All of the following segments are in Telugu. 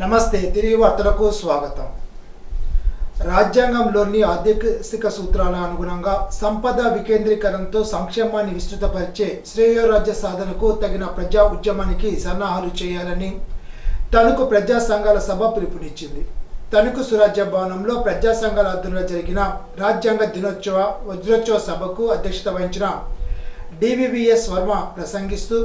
నమస్తే. తిరిగి వార్తలకు స్వాగతం. రాజ్యాంగంలోని ఆర్థిక సూత్రాల అనుగుణంగా సంపద వికేంద్రీకరణతో సంక్షేమాన్ని విస్తృతపరిచే శ్రేయోరాజ్య సాధనకు తగిన ప్రజా ఉద్యమానికి సన్నాహాలు చేయాలని తణుకు ప్రజా సంఘాల సభ పిలుపునిచ్చింది. తణుకు సురాజ్య భవనంలో ప్రజా సంఘాల ఆధ్వర్యంలో జరిగిన రాజ్యాంగ వజ్రోత్సవ సభకు అధ్యక్షత వహించిన డివివిఎస్ వర్మ ప్రసంగిస్తూ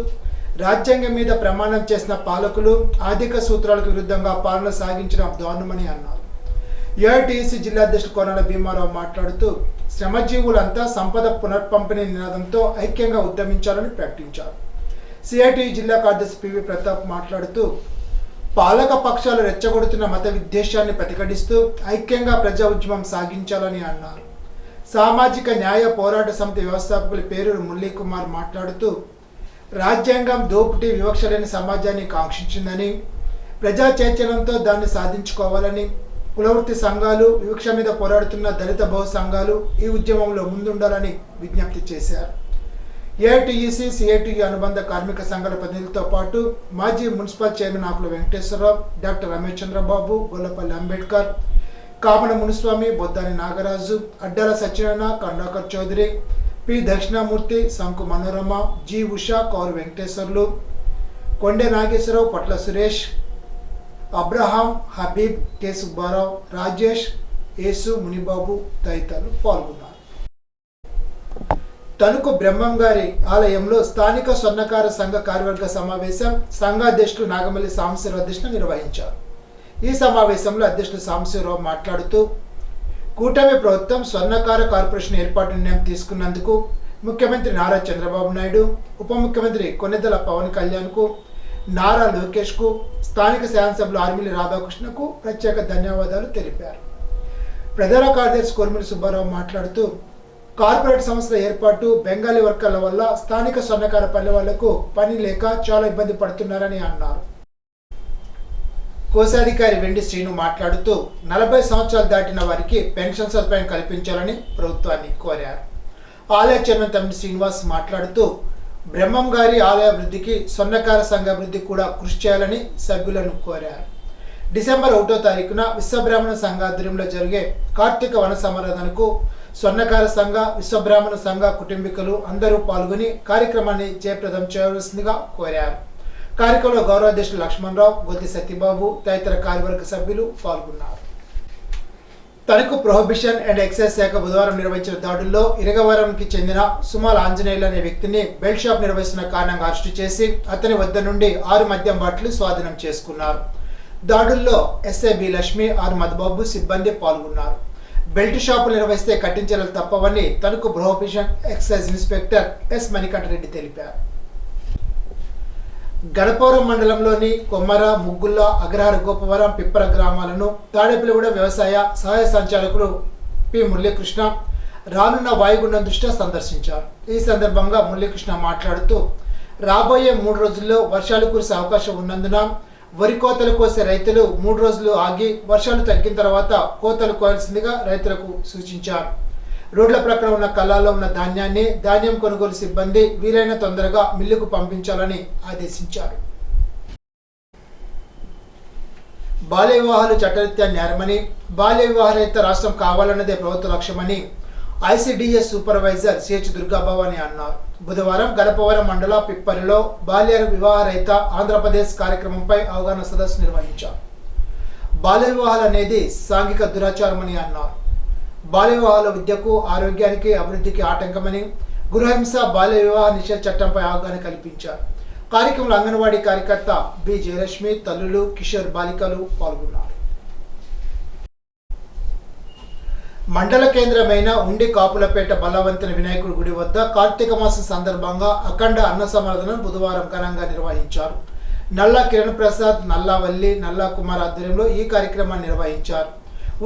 రాజ్యాంగం మీద ప్రమాణం చేసిన పాలకులు ఆర్థిక సూత్రాలకు విరుద్ధంగా పాలన సాగించడం దారుణమని అన్నారు. ఏఐటీసీ జిల్లా అధ్యక్షుడు కోనాల భీమారావు మాట్లాడుతూ శ్రమజీవులంతా సంపద పునర్పంపిణీ నినాదంతో ఐక్యంగా ఉద్యమించాలని ప్రకటించారు. సిఐటియు జిల్లా కార్యదర్శి పివి ప్రతాప్ మాట్లాడుతూ పాలక పక్షాలు రెచ్చగొడుతున్న మత విద్వేషాన్ని ప్రతిఘటిస్తూ ఐక్యంగా ప్రజా ఉద్యమం సాగించాలని అన్నారు. సామాజిక న్యాయ పోరాట సమితి వ్యవస్థాపకులు పేరూరు మురళీకుమార్ మాట్లాడుతూ రాజ్యాంగం దోపిడీ వివక్ష లేని సమాజాన్ని కాంక్షించిందని, ప్రజా చైతన్యంతో దాన్ని సాధించుకోవాలని, కులవృత్తి సంఘాలు, వివక్ష మీద పోరాడుతున్న దళిత బహు సంఘాలు ఈ ఉద్యమంలో ముందుండాలని విజ్ఞప్తి చేశారు. ఏఐటీయూసీ, సిఐటియు అనుబంధ కార్మిక సంఘాల ప్రతినిధులతో పాటు మాజీ మున్సిపల్ చైర్మన్ ఆకుల వెంకటేశ్వరరావు, డాక్టర్ రమేష్ చంద్రబాబు, గొల్లపల్లి అంబేద్కర్, కామన మునుస్వామి, బొద్దాని నాగరాజు, అడ్డాల సత్యనారాయణ, కండాకర్ చౌదరి, పి దక్షిణామూర్తి, శంకు మనోరమ, జి ఉషా, కౌరు వెంకటేశ్వర్లు, కొండె నాగేశ్వరరావు, పట్ల సురేష్, అబ్రహాం, హబీబ్, కె సుబ్బారావు, రాజేష్, యేసు, మునిబాబు తదితరులు పాల్గొన్నారు. తణుకు బ్రహ్మంగారి ఆలయంలో స్థానిక స్వర్ణకార సంఘ కార్యవర్గ సమావేశం సంఘాధ్యక్షులు నాగమల్లి సాంబశివరావు అధ్యక్షతన నిర్వహించారు. ఈ సమావేశంలో అధ్యక్షులు సాంబశివరావు మాట్లాడుతూ కూటమి ప్రభుత్వం స్వర్ణకార కార్పొరేషన్ ఏర్పాటు నిర్ణయం తీసుకున్నందుకు ముఖ్యమంత్రి నారా చంద్రబాబు నాయుడు, ఉప ముఖ్యమంత్రి కొణిదెల పవన్ కళ్యాణ్కు, నారా లోకేష్కు, స్థానిక శాసనసభ్యులు ఆర్మిల్లి రాధాకృష్ణకు ప్రత్యేక ధన్యవాదాలు తెలిపారు. ప్రధాన కార్యదర్శి కోర్మిలి సుబ్బారావు మాట్లాడుతూ కార్పొరేట్ సంస్థల ఏర్పాటు, బెంగాలీ వర్గాల వల్ల స్థానిక స్వర్ణకార పల్లె వాళ్లకు పని లేక చాలా ఇబ్బంది పడుతున్నారని అన్నారు. కోశాధికారి వెండి శ్రీను మాట్లాడుతూ 40 సంవత్సరాలు దాటిన వారికి పెన్షన్ సదుపాయం కల్పించాలని ప్రభుత్వాన్ని కోరారు. ఆలయ చైర్మన్ తమ్మిడి శ్రీనివాస్ మాట్లాడుతూ బ్రహ్మం గారి ఆలయ అభివృద్ధికి స్వర్ణకార సంఘ అభివృద్ధి కూడా కృషి చేయాలని సభ్యులను కోరారు. డిసెంబర్ 1వ తారీఖున విశ్వబ్రాహ్మణ సంఘ ఆధ్వర్యంలో జరిగే కార్తీక వన సమారాధనకు స్వర్ణకార సంఘ, విశ్వబ్రాహ్మణ సంఘ కుటుంబీకులు అందరూ పాల్గొని కార్యక్రమాన్ని జయప్రదం చేయవలసిందిగా కోరారు. కార్యక్రమంలో గౌరవాధ్యక్షులు లక్ష్మణరావు, గొల్తి సత్యబాబు తదితర కార్యవర్గ సభ్యులు పాల్గొన్నారు. తణుకు ప్రొహిబిషన్ అండ్ ఎక్సైజ్ శాఖ బుధవారం నిర్వహించిన దాడుల్లో ఇరగవరంకి చెందిన సుమాల ఆంజనేయులు అనే వ్యక్తిని బెల్ట్ షాప్ నిర్వహిస్తున్న కారణంగా అరెస్టు చేసి అతని వద్ద నుండి 6 మద్యం బాటిల్ స్వాధీనం చేసుకున్నారు. దాడుల్లో SI B Lakshmi, R Madhubabu సిబ్బంది పాల్గొన్నారు. బెల్ట్ షాపులు నిర్వహిస్తే కఠిన చర్యలు తప్పవని Tanuku prohibition excise inspector S Manikantareddy తెలిపారు. గణపవరం మండలంలోని కొమ్మర, ముగ్గుల్ల, అగ్రహార, గోపవరం, పిప్పర గ్రామాలను తాడేపల్లిగూడ వ్యవసాయ సహాయ సంచాలకులు పి మురళీకృష్ణ రానున్న వాయుగుండం దృష్ట్యా సందర్శించారు. ఈ సందర్భంగా మురళీకృష్ణ మాట్లాడుతూ రాబోయే 3 రోజుల్లో వర్షాలు కురిసే అవకాశం ఉన్నందున వరి కోతలు కోసే రైతులు 3 రోజులు ఆగి వర్షాలు తగ్గిన తర్వాత కోతలు కోయాల్సిందిగా రైతులకు సూచించారు. రోడ్ల ప్రక్కన ఉన్న కళ్ళాల్లో ఉన్న ధాన్యాన్ని ధాన్యం కొనుగోలు సిబ్బంది వీలైన తొందరగా మిల్లుకు పంపించాలని ఆదేశించారు. బాల్య వివాహాలు చట్టరీత్యా నేరమని, బాల్య వివాహరహిత రాష్ట్రం కావాలన్నదే ప్రభుత్వ లక్ష్యమని ఐసిడిఎస్ సూపర్వైజర్ సిహెచ్ దుర్గాభవాని అన్నారు. బుధవారం గణపవరం మండల పిప్పరిలో బాల్య వివాహరహిత ఆంధ్రప్రదేశ్ కార్యక్రమంపై అవగాహన సదస్సు నిర్వహించారు. బాల్య వివాహాలు అనేది సాంఘిక దురాచారమని అన్నారు. బాల్య వివాహాల విద్యకు, ఆరోగ్యానికి, అభివృద్ధికి ఆటంకమని, గృహహింస, బాల్య వివాహ నిషేధ చట్టంపై అవగాహన కల్పించారు. కార్యక్రమంలో అంగన్వాడీ కార్యకర్త బి జయలక్ష్మి, తల్లులు, కిషోర్ బాలికలు పాల్గొన్నారు. మండల కేంద్రమైన ఉండి కాపులపేట బలవంతుని వినాయకుడి గుడి వద్ద కార్తీక మాసం సందర్భంగా అఖండ అన్న సమారాధనను బుధవారం ఘనంగా నిర్వహించారు. నల్లా కిరణ్ ప్రసాద్, నల్లావల్లి, నల్లా కుమార్ ఆధ్వర్యంలో ఈ కార్యక్రమాన్ని నిర్వహించారు.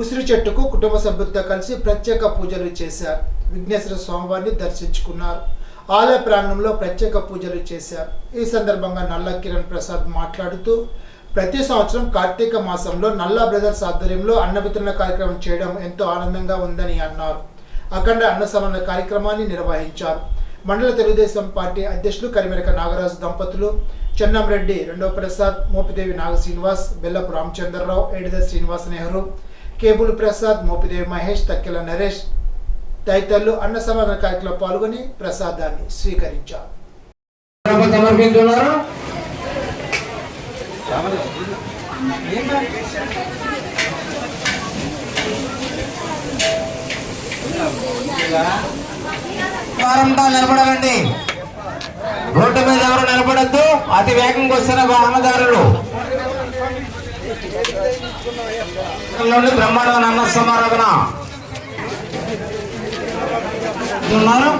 ఉసిరి చెట్టుకు కుటుంబ సభ్యులతో కలిసి ప్రత్యేక పూజలు చేశారు. విఘ్నేశ్వర స్వామివారిని దర్శించుకున్నారు. ఆలయ ప్రాంగణంలో ప్రత్యేక పూజలు చేశారు. ఈ సందర్భంగా నల్లా కిరణ్ ప్రసాద్ మాట్లాడుతూ ప్రతి సంవత్సరం కార్తీక మాసంలో నల్లా బ్రదర్స్ ఆధ్వర్యంలో అన్న వితరణ కార్యక్రమం చేయడం ఎంతో ఆనందంగా ఉందని అన్నారు. అఖండ అన్న సమారాధన కార్యక్రమాన్ని నిర్వహించారు. మండల తెలుగుదేశం పార్టీ అధ్యక్షులు కరిమెరక నాగరాజు దంపతులు, చెన్నంరెడ్డి, రెండవ ప్రసాద్, మోపిదేవి నాగ శ్రీనివాస్, బెల్లపు రామచంద్రరావు, ఏడిద శ్రీనివాస్ నెహ్రూ, కేబుల్ ప్రసాద్, మోపిదేవి మహేష్, తక్కెల నరేష్ తదితరులు అన్న సమాధాన కార్యక్రమంలో పాల్గొని ప్రసాదాన్ని స్వీకరించారు. నిలబడకండి, రోడ్డు మీద ఎవరు నిలబడద్దు. అతి వేగంగా వస్తున్న వాహనదారులు బ్రహ్మాండమైన అన్న సమారాధన ఉన్నారు.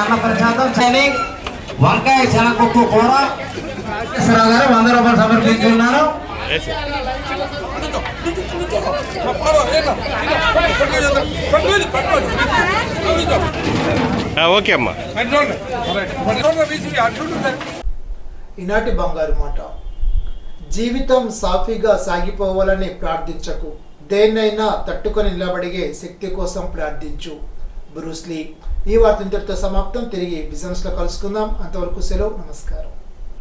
అన్న ప్రసాదం వంకాయ శనగపప్పు కూర గారు 100 రూపాయలు సమర్పించున్నారు. ఓకే అమ్మా. ఈనాటి బంగారు మాట, జీవితం సాఫీగా సాగిపోవాలని ప్రార్థించకు, దేన్నైనా తట్టుకొని నిలబడిగే శక్తి కోసం ప్రార్థించు. Bruce Lee. ఈ వార్త ఇంతటితో సమాప్తం. తిరిగి బిజినెస్ లో కలుసుకుందాం. అంతవరకు సెలవు. నమస్కారం.